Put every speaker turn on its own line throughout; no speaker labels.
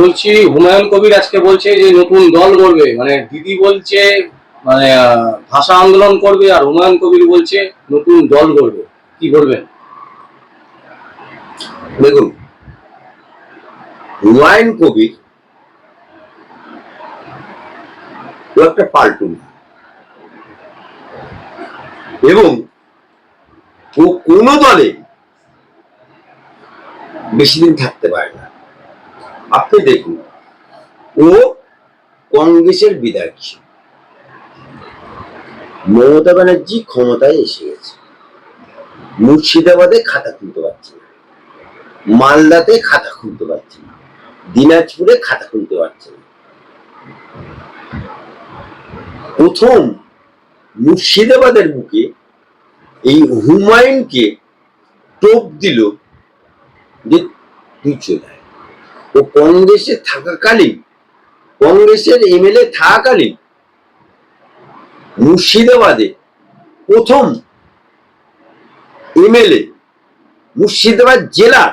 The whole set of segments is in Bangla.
বলছি হুমায়ুন কবির আজকে বলছে যে নতুন দল গড়বে, মানে দিদি বলছে মানে ভাষা আন্দোলন করবে, আর হুমায়ুন কবির বলছে নতুন দল গড়বে। কি করবেন?
দেখুন, হুমায়ুন কবির ও একটা পাল্টু এবং ও কোনো দলে বেশি দিন থাকতে পারে না। আপনি দেখুন, ও কংগ্রেসের বিধায়ক ছিল, মমতা ব্যানার্জি ক্ষমতায় এসে গেছে, মুর্শিদাবাদে খাতা খুলতে পারছে না, মালদাতে খাতা খুলতে পারছে না, দিনাজপুরে খাতা খুলতে পারছে না। প্রথম মুর্শিদাবাদের বুকে এই হুমায়ুনকে টোপ দিল যে তুই চলে আয়। ও কংগ্রেসে থাকাকালীন, কংগ্রেসের এমএলএ থাকাকালীন মুর্শিদাবাদে প্রথম এমএলএ, মুর্শিদাবাদ জেলা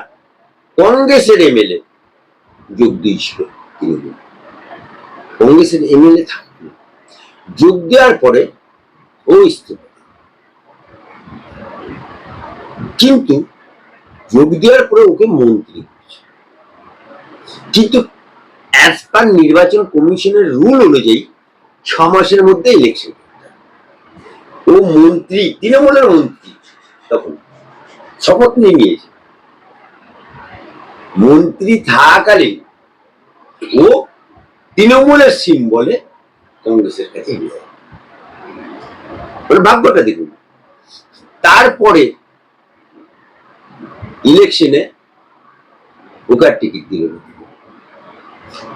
কংগ্রেসের এমএলএ যোগ দিয়েছিল। তিনি কংগ্রেসের এমএলএ থাকতেন, যোগ দেওয়ার পরে ও ইস্তফা, কিন্তু যোগ দেওয়ার পরে ওকে মন্ত্রী, কিন্তু অ্যাজ পার নির্বাচন কমিশনের রুল অনুযায়ী 6 মাসের মধ্যে ইলেকশন। ও মন্ত্রী, তৃণমূলের মন্ত্রী, তখন শপথ নিয়ে নিয়েছে। মন্ত্রী থাকাকালীন ও তৃণমূলের সিম্বলে কংগ্রেসের কাছে ভাগ্যটা দেখুন। তারপরে ইলেকশনে ওকে টিকিট দিল,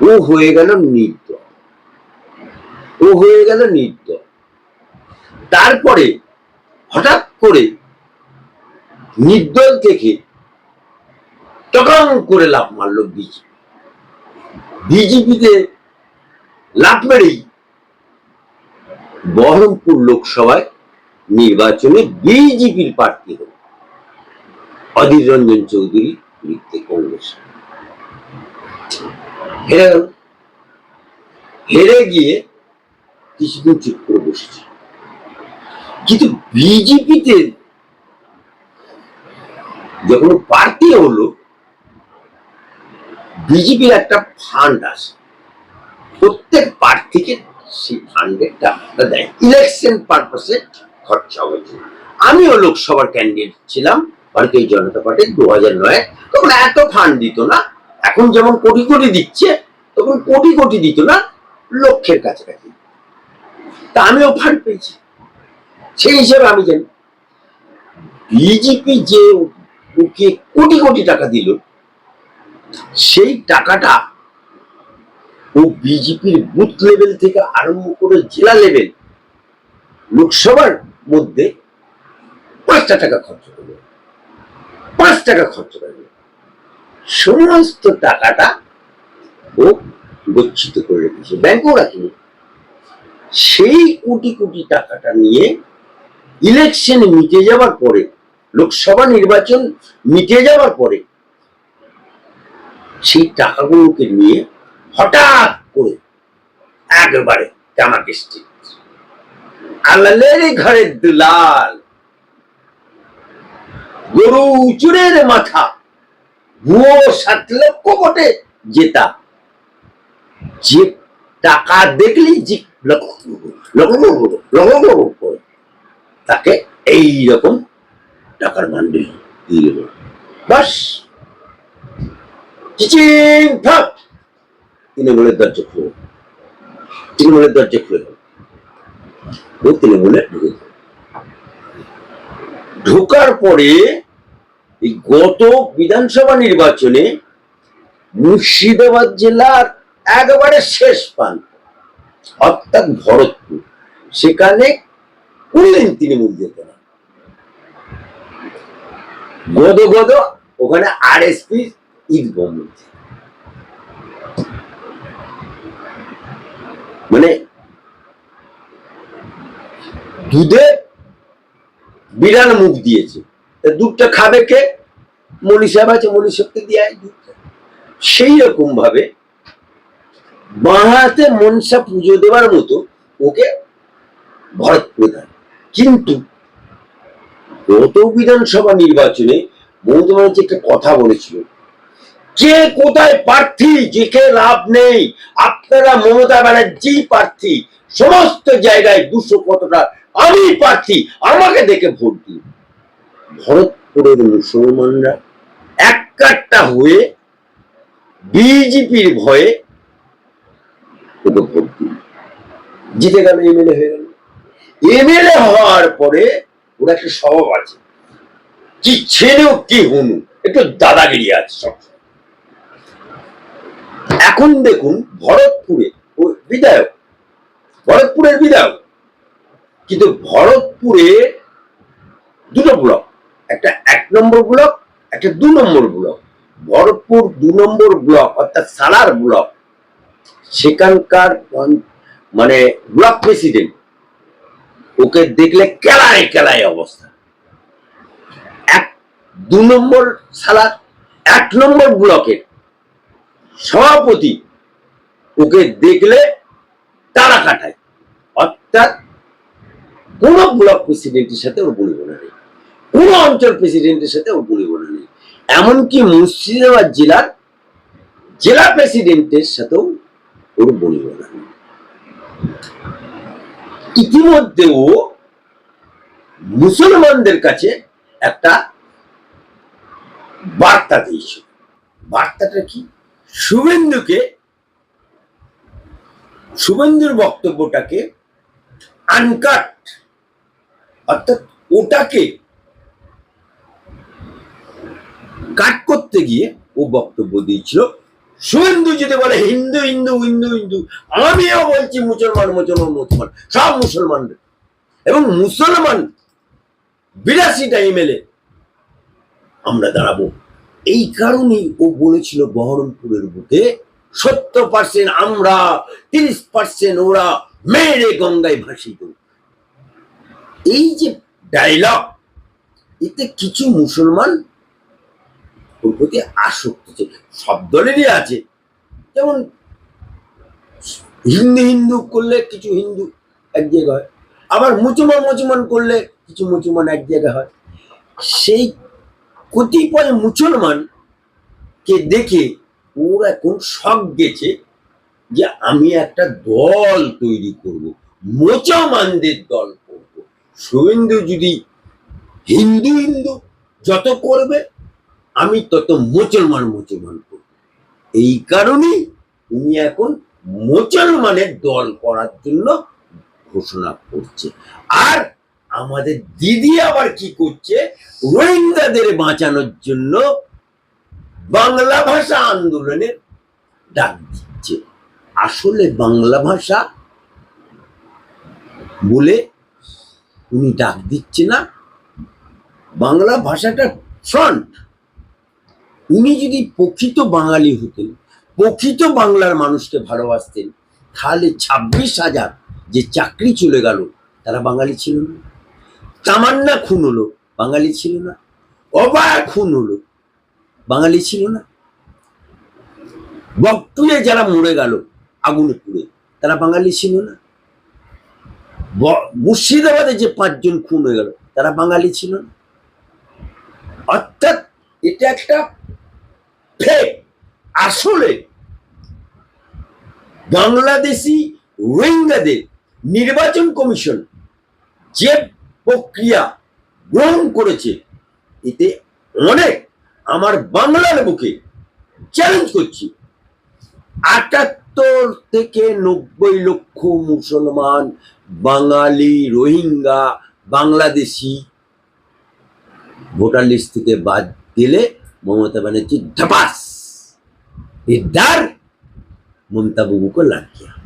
ও হয়ে গেল নির্দল, ও হয়ে গেল নির্দল। তারপরে হঠাৎ করে নির্দল থেকে টকাং করে লাফ মারলো বিজেপি। বিজেপিতে লাফ মেরেই বহরমপুর লোকসভায় নির্বাচনে বিজেপির প্রার্থী হল অধীর রঞ্জন চৌধুরী, কংগ্রেস হেরে গেল। হেরে গিয়ে কিছুদিন চুপ করে বসেছে, কিন্তু বিজেপিতে যখন প্রার্থী হলো, বিজেপির একটা ফান্ড আছে, প্রত্যেক প্রার্থীকে সেই ফান্ডের টাকাটা দেয় ইলেকশন পারপাসে খরচা হয়েছে। আমিও লোকসভার ক্যান্ডিডেট ছিলাম ভারতীয় জনতা পার্টির 2009, তখন এত ফান্ড দিত না, এখন যেমন কোটি কোটি দিচ্ছে, তখন কোটি কোটি দিত না, লক্ষের কাছাকাছি। তা আমিও ফান্ড পেয়েছি, সেই হিসেবে আমি জানি বিজেপি যে ওকে কোটি কোটি টাকা দিল, সেই টাকাটা ও বিজেপির বুথ লেভেল থেকে আরম্ভ করে জেলা লেভেল লোকসভার মধ্যে 5টা টাকা খরচ করবে, 5 টাকা খরচ করবে, সমস্ত টাকাটা ও গচ্ছিত করে রেখেছে, ব্যাংকেও রাখেনি। সেই কোটি কোটি টাকাটা নিয়ে ইলেকশন মিটে যাওয়ার পরে, লোকসভা নির্বাচন মিটে যাওয়ার পরে, সেই টাকাগুলোকে নিয়ে হঠাৎ করে একবারে জামাকিস্তি, আলালের ঘরের দুলাল, গরু চুরের মাথা, ভুয়ো 7 লক্ষ ভোটে জেতা, যে টাকা দেখলি যে তাকে এইরকম টাকার মান্ডি দিয়ে দেব, বাস তৃণমূলের দরজা খুলে, তৃণমূলের দরজা খুলে ও তৃণমূলে ঢুকে। ঢোকার পরে এই গত বিধানসভা নির্বাচনে মুর্শিদাবাদ জেলার একেবারে শেষ প্রান্ত অর্থাৎ ভরতপুর, সেখানে কোনদিন তৃণমূল যেত না, গদ ওখানে আরএসপি ঈদগম, মানে দুধে বিড়াল মুখ দিয়েছে, দুধটা খাবে কে? মলি সাহেব আছে, মলি সাহেবকে দিয়ে দুধ। সেই রকম ভাবে বাঁ হাতে মনসা পুজো দেওয়ার মতো ওকে ভরতপুরে দেয়। কিন্তু গত বিধানসভা নির্বাচনে মমতা ব্যানার্জি একটা কথা বলেছিল, কে কোথায় প্রার্থী যেকে লাভ নেই, আপনারা মমতা ব্যানার্জি প্রার্থী, সমস্ত জায়গায় 200 কতটা আমি প্রার্থী, আমাকে দেখে ভোট দিন। ভরতপুরের মুসলমানরা এক কাট্টা হয়ে বিজেপির ভয়ে ওকে ভোট দিন, জিতে গেল, এমএলএ হয়ে গেল। এমএলএ হওয়ার পরে ওর একটা স্বভাব আছে, কি ছেলেও কি হনু, একটু দাদাগিরি আছে সব। এখন দেখুন ভরতপুরে ও বিধায়ক, ভরতপুরের বিধায়ক, কিন্তু ভরতপুরে দুটো ব্লক, একটা 1 নম্বর ব্লক, একটা 2 নম্বর ব্লক। ভরতপুর 2 নম্বর ব্লক অর্থাৎ সালার ব্লক, সেখানকার মানে ব্লক প্রেসিডেন্ট ওকে দেখলে কেলায় কেলায় অবস্থা। 2 নম্বর সালার 1 নম্বর ব্লকের সভাপতি ওকে দেখলে তারা কাটায়, অর্থাৎ কোন ব্লক প্রেসিডেন্টের সাথে ওর বলিবনা নেই, কোন অঞ্চল প্রেসিডেন্টের সাথে ওর বলিবনা নেই, এমনকি মুর্শিদাবাদ জেলার জেলা প্রেসিডেন্টের সাথেও ওর বলিবনা নেই। ইতিমধ্যে ও মুসলমানদের কাছে একটা বার্তা দিয়েছিল। বার্তাটা কি? শুভেন্দুর বক্তব্যটাকে আনকাট, অর্থাৎ ওটাকে কাট করতে গিয়ে ও বক্তব্য দিয়েছিল, শুভেন্দু যদি বলে হিন্দু হিন্দু হিন্দু হিন্দু, আমিও বলছি মুসলমান মুসলমান মুসলমান, সব মুসলমানদের, এবং মুসলমান 82টা এমএলএ আমরা দাঁড়াবো। এই কারণেই ও বলেছিল বহরমপুরের বুকে 70% আমরা, 30% ওরা, মেরে গঙ্গায় ভাসিয়ে দেব। এই যে ডায়লগ, এতে কিছু মুসলমান ওর প্রতি আসক্ত আছে, সব দলেরই আছে। যেমন হিন্দু হিন্দু করলে কিছু হিন্দু এক জায়গায় হয়, আবার মুসলমান মুসলমান করলে কিছু মুসলমান এক জায়গায় হয়। সেই কতিপয় মুসলমান কে দেখে ওর এখন শখ গেছে যে আমি একটা দল তৈরি করব, মুসলমানদের দল করব। শুভেন্দু যদি হিন্দু হিন্দু যত করবে, আমি তত মুসলমান মুসলমান করব। এই কারণেই উনি এখন মুসলমানের দল করার জন্য ঘোষণা করছে। আর আমাদের দিদি আবার কি করছে, রোহিঙ্গাদের বাঁচানোর জন্য বাংলা ভাষা আন্দোলনের ডাক দিচ্ছে। আসলে বাংলা ভাষা বলে উনি ডাক দিচ্ছে না, বাংলা ভাষাটা ফ্রন্ট। উনি যদি প্রকৃত বাঙালি হতেন, প্রকৃত বাংলার মানুষকে ভালোবাসতেন, তাহলে 26,000 যে চাকরি চলে গেল তারা বাঙালি ছিল না। তামান্না খুন হলো, বাঙালি ছিল না। অবাক খুন হলো, বাঙালি ছিল না। বকটুলে যারা মরে গেল আগুনে পুড়ে, তারা বাঙালি ছিল না। মুর্শিদাবাদে যে 5 জন খুন হয়ে গেল, তারা বাঙালি ছিল না। অর্থাৎ এটা একটা ফেক। আসলে বাংলাদেশি রোহিঙ্গাদের নির্বাচন কমিশন যে প্রক্রিয়া গ্রহণ করেছে, এতে অনেক, আমার বাংলার বুকে চ্যালেঞ্জ করছি, 78 থেকে 90 লক্ষ মুসলমান, বাঙালি, রোহিঙ্গা, বাংলাদেশি ভোটার লিস্ট থেকে বাদ দিলে মমতা ব্যানার্জি ধাপাস, ये डर ममता बाबू को लग गया।